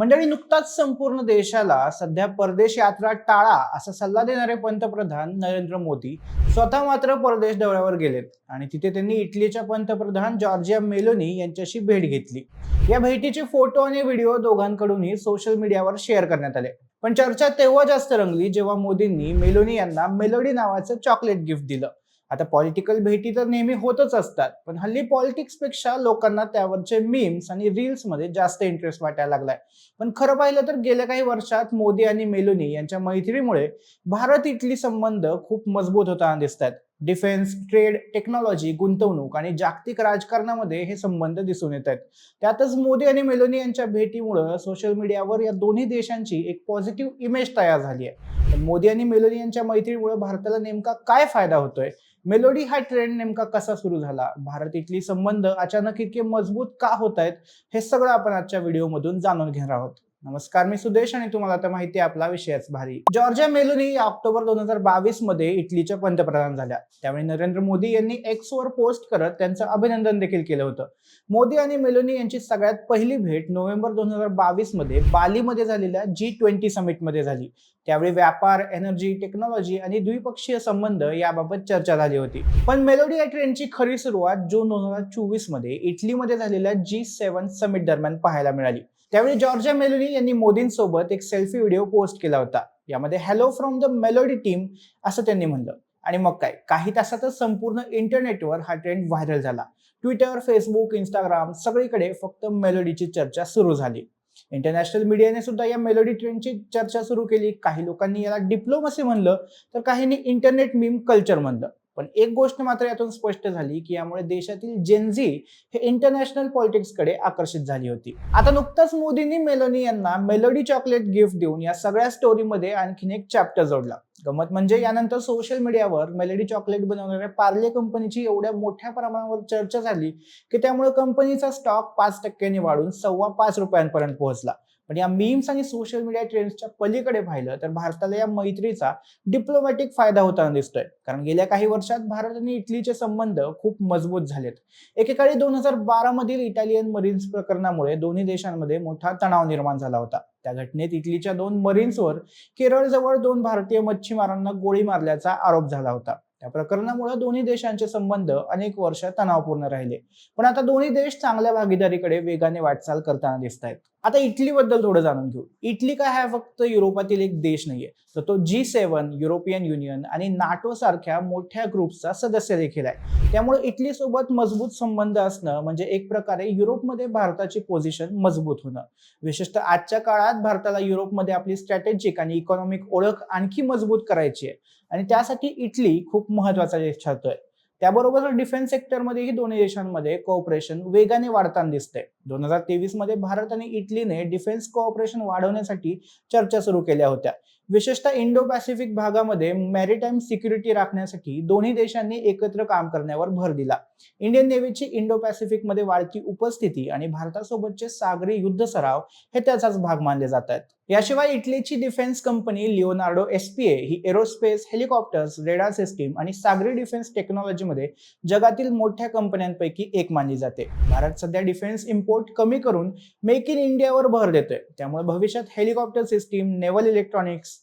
मंडळी, नुकताच संपूर्ण देशाला सध्या परदेश यात्रा टाळा असा सल्ला देणारे पंतप्रधान नरेंद्र मोदी स्वतः मात्र परदेश दौऱ्यावर गेलेत आणि तिथे त्यांनी इटलीच्या पंतप्रधान जॉर्जिया मेलोनी यांच्याशी भेट घेतली. या भेटीचे फोटो आणि व्हिडिओ दोघांकडूनही सोशल मीडियावर शेअर करण्यात आले. पण चर्चा तेव्हा जास्त रंगली जेव्हा मोदींनी मेलोनी यांना मेलोडी नावाचं चॉकलेट गिफ्ट दिलं. आता पॉलिटिकल भेटी तर नेहमी होतच असतात, पण हल्ली पॉलिटिक्स पेक्षा लोकांना त्यावरचे मीम्स आणि रील्स मध्ये जास्त इंटरेस्ट वाटायला लागलाय. पण खरं पाहिलं तर गेल्या काही वर्षात मोदी आणि मेलोनी यांच्या मैत्रीमुळे भारत इटली संबंध खूप मजबूत होताना दिसत आहेत. डिफेन्स, ट्रेड, टेक्नॉलॉजी, गुंतवणूक आणि जागतिक राजकारणामध्ये हे संबंध दिसून येत आहेत. त्यातच मोदी आणि मेलोनी यांच्या भेटीमुळे सोशल मीडियावर या दोन्ही देशांची एक पॉझिटिव्ह इमेज तयार झाली आहे. पण मोदी आणि मेलोनी यांच्या मैत्रीमुळे भारताला नेमका काय फायदा होतोय? मेलोडी हा ट्रेंड नेमका कसा सुरू झाला? भारत इटली संबंध अचानक इतके मजबूत का होत आहेत? हे सगळं आपण आजच्या व्हिडिओमधून जाणून घेणार आहोत. नमस्कार, मी सुदेश आणि तुम्हाला आता माहिती आहे आपला विषयच भारी. जॉर्जिया मेलोनी ऑक्टोबर 2022 मध्ये इटलीच्या पंतप्रधान झाल्या. त्यावेळी नरेंद्र मोदी यांनी एक्स वर पोस्ट करत त्यांचं अभिनंदन देखील केलं होतं. मोदी आणि मेलोनी यांची सगळ्यात पहिली भेट नोव्हेंबर 2022 मध्ये बालीमध्ये झालेल्या G20 समिट मध्ये झाली. त्यावेळी व्यापार, एनर्जी, टेक्नॉलॉजी आणि द्विपक्षीय संबंध याबाबत चर्चा झाली होती. पण मेलोडी या ट्रेंडची खरी सुरुवात जून 2024 मध्ये इटलीमध्ये झालेल्या G7 समिट दरम्यान पाहायला मिळाली. त्यावेळी जॉर्जिया मेलोनी यांनी मोदींसोबत एक सेल्फी व्हिडिओ पोस्ट केला होता. यामध्ये hello from the melody team असं त्यांनी म्हणलं. आणि मग काय, काही तासातच संपूर्ण इंटरनेटवर हा ट्रेंड व्हायरल झाला. ट्विटर, फेसबुक, इंस्टाग्राम सगळीकडे फक्त मेलोडीची चर्चा सुरू झाली. इंटरनॅशनल मीडियाने सुद्धा या मेलोडी ट्रेंडची चर्चा सुरू केली. काही लोकांनी याला डिप्लोमसी म्हणलं, तर काहींनी इंटरनेट मीम कल्चर म्हणलं. पण एक गोष्ट मात्र यातून स्पष्ट झाली की यामुळे देशातील जेनझी हे इंटरनॅशनल पॉलिटिक्सकडे आकर्षित झाली होती. आता नुकताच मोदींनी मेलोनी यांना मेलोडी चॉकलेट गिफ्ट देऊन या सगळ्या स्टोरीमध्ये आणखीन एक चॅप्टर जोडला. गमत म्हणजे यानंतर सोशल मीडियावर मेलोडी चॉकलेट बनवणाऱ्या पार्ले कंपनीची एवढ्या मोठ्या प्रमाणावर चर्चा झाली की त्यामुळे कंपनीचा स्टॉक 5% वाढून ₹5.25 पोहोचला. पण या मीम्स आणि सोशल मीडिया ट्रेंड्सच्या पलीकडे पाहिलं तर भारताला या मैत्रीचा डिप्लोमॅटिक फायदा होताना दिसतोय. कारण गेल्या काही वर्षात भारत आणि इटलीचे संबंध खूप मजबूत झालेत. एकेकाळी 2012 मधील इटालियन मरीन्स प्रकरणामुळे दोन्ही देशांमध्ये मोठा तणाव निर्माण झाला होता. त्या घटनेत इटलीच्या 2 मरीन्सवर केरळजवळ 2 भारतीय मच्छीमारांना गोळी मारल्याचा आरोप झाला होता. त्या प्रकरणामुळे दोन्ही देशांचे संबंध अनेक वर्ष तणावपूर्ण राहिले. पण आता दोन्ही देश चांगल्या भागीदारीकडे वेगाने वाटचाल करताना दिसत आहेत. आता इटलीबद्दल थोडं जाणून घेऊ. इटली काय हा फक्त युरोपातील एक देश नाहीये, तर तो G7, युरोपियन युनियन आणि नाटो सारख्या मोठ्या ग्रुपचा सदस्य देखील आहे. त्यामुळे इटली सोबत मजबूत संबंध असणं म्हणजे एक प्रकारे युरोपमध्ये भारताची पोझिशन मजबूत होणं. विशेषतः आजच्या काळात भारताला युरोपमध्ये आपली स्ट्रॅटेजिक आणि इकॉनॉमिक ओळख आणखी मजबूत करायची आहे आणि त्यासाठी इटली खूप महत्वाचा देश ठरतोय. त्याबरोबर डिफेन्स सेक्टरमध्येही दोन्ही देशांमध्ये कोऑपरेशन वेगाने वाढताना दिसतंय. 2023 मध्ये भारत आणि इटलीने डिफेन्स कोऑपरेशन वाढवण्यासाठी चर्चा सुरू केल्या होत्या. विशेषतः इंडो पॅसिफिक भागामध्ये मॅरिटाईम सिक्युरिटी राखण्यासाठी दोन्ही देशांनी एकत्र काम करण्यावर भर दिला. इंडियन नेव्हीची इंडो पॅसिफिक मध्ये वाढती उपस्थिती आणि भारतासोबतचे सागरी युद्ध सराव हे त्याचाच भाग मानले जात आहेत. याशिवाय इटलीची डिफेन्स कंपनी लिओनार्डो SPA ही एरोस्पेस, हेलिकॉप्टर्स, रेडार सिस्टीम आणि सागरी डिफेन्स टेक्नॉलॉजीमध्ये जगातील मोठ्या कंपन्यांपैकी एक मानली जाते. भारत सध्या डिफेन्स इम्पोर्ट कमी करून मेक इन इंडियावर भर देतोय. त्यामुळे भविष्यात helicopter system, naval electronics,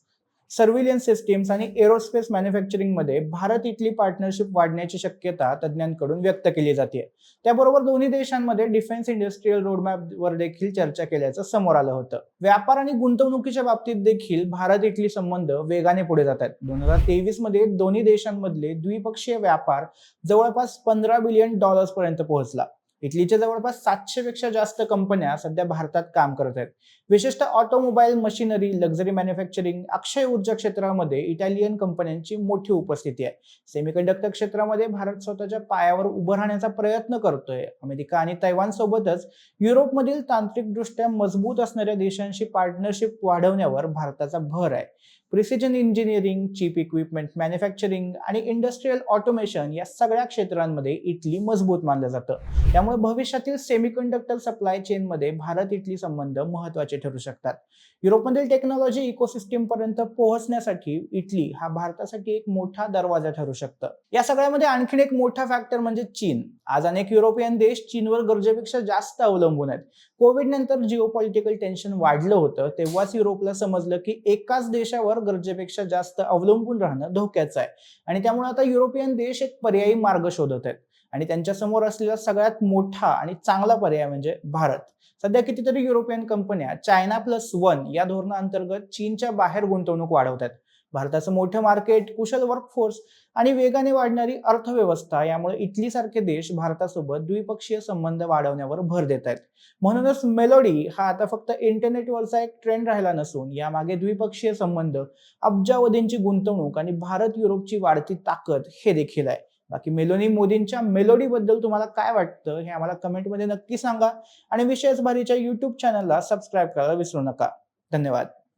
surveillance systems आणि एरोस्पेस मॅन्युफॅक्चरिंग मध्ये भारत इटली पार्टनरशिप वाढण्याची शक्यता तज्ज्ञांकडून व्यक्त केली जाते. त्याबरोबर दोन्ही देशांमध्ये डिफेन्स इंडस्ट्रियल रोडमॅपवर देखील चर्चा केल्याचं समोर आलं होतं. व्यापार आणि गुंतवणुकीच्या बाबतीत देखील भारत इटली संबंध वेगाने पुढे जात आहेत. 2023 मध्ये दोन्ही देशांमधले द्विपक्षीय व्यापार जवळपास $15 बिलियन पर्यंत पोहोचला. इटलीच्या जवळपास 700 पेक्षा जास्त कंपन्या सध्या भारतात काम करत आहेत. विशेषतः ऑटोमोबाईल, मशिनरी, लक्झरी मॅन्युफॅक्चरिंग, अक्षय ऊर्जा क्षेत्रामध्ये इटालियन कंपन्यांची मोठी उपस्थिती आहे. सेमीकंडक्टर क्षेत्रामध्ये भारत स्वतःच्या पायावर उभं राहण्याचा प्रयत्न करतोय. अमेरिका आणि तैवान सोबतच युरोपमधील तांत्रिकदृष्ट्या मजबूत असणाऱ्या देशांशी पार्टनरशिप वाढवण्यावर भारताचा भर आहे. Precision engineering, chip equipment manufacturing आणि इंडस्ट्रियल ऑटोमेशन या सगळ्या क्षेत्रांमध्ये इटली मजबूत मानलं जातं. त्यामुळे भविष्यातील सेमीकंडक्टर सप्लाय चेनमध्ये भारत इटली संबंध महत्त्वाचे ठरू शकतात. युरोपमधील टेक्नॉलॉजी इकोसिस्टीम पर्यंत पोहोचण्यासाठी इटली हा भारतासाठी एक मोठा दरवाजा ठरू शकतं. या सगळ्यामध्ये आणखीन एक मोठा फॅक्टर म्हणजे चीन. आज अनेक युरोपियन देश चीनवर गरजेपेक्षा जास्त अवलंबून आहेत. कोविड नंतर जिओपॉलिटिकल टेन्शन वाढलं होतं, तेव्हाच युरोपला समजलं की एकाच देशावर गरजेपेक्षा जास्त अवलंबून राहणं धोक्याचं आहे आणि त्यामुळे आता युरोपियन देश एक पर्यायी मार्ग शोधत आहेत आणि त्यांच्या समोर असलेला सगळ्यात मोठा आणि चांगला पर्याय म्हणजे भारत. सध्या कितीतरी युरोपियन कंपन्या चायना+1 या धोरणाअंतर्गत चीनच्या बाहेर गुंतवणूक वाढवतात. भारताचं मोठं मार्केट, कुशल वर्कफोर्स आणि वेगाने वाढणारी अर्थव्यवस्था यामुळे इटली सारखे देश भारतासोबत द्विपक्षीय संबंध वाढवण्यावर भर देत आहेत. म्हणूनच मेलोडी हा आता फक्त इंटरनेटवरचा एक ट्रेंड राहिला नसून यामागे द्विपक्षीय संबंध, अब्जावधींची गुंतवणूक आणि भारत युरोपची वाढती ताकद हे देखील आहे. बाकी मेलोनी मोदींच्या मेलोडी बद्दल तुम्हाला काय वाटतं हे आम्हाला कमेंटमध्ये नक्की सांगा आणि विशेष भारीच्या YouTube चॅनलला सबस्क्राईब करायला विसरू नका. धन्यवाद.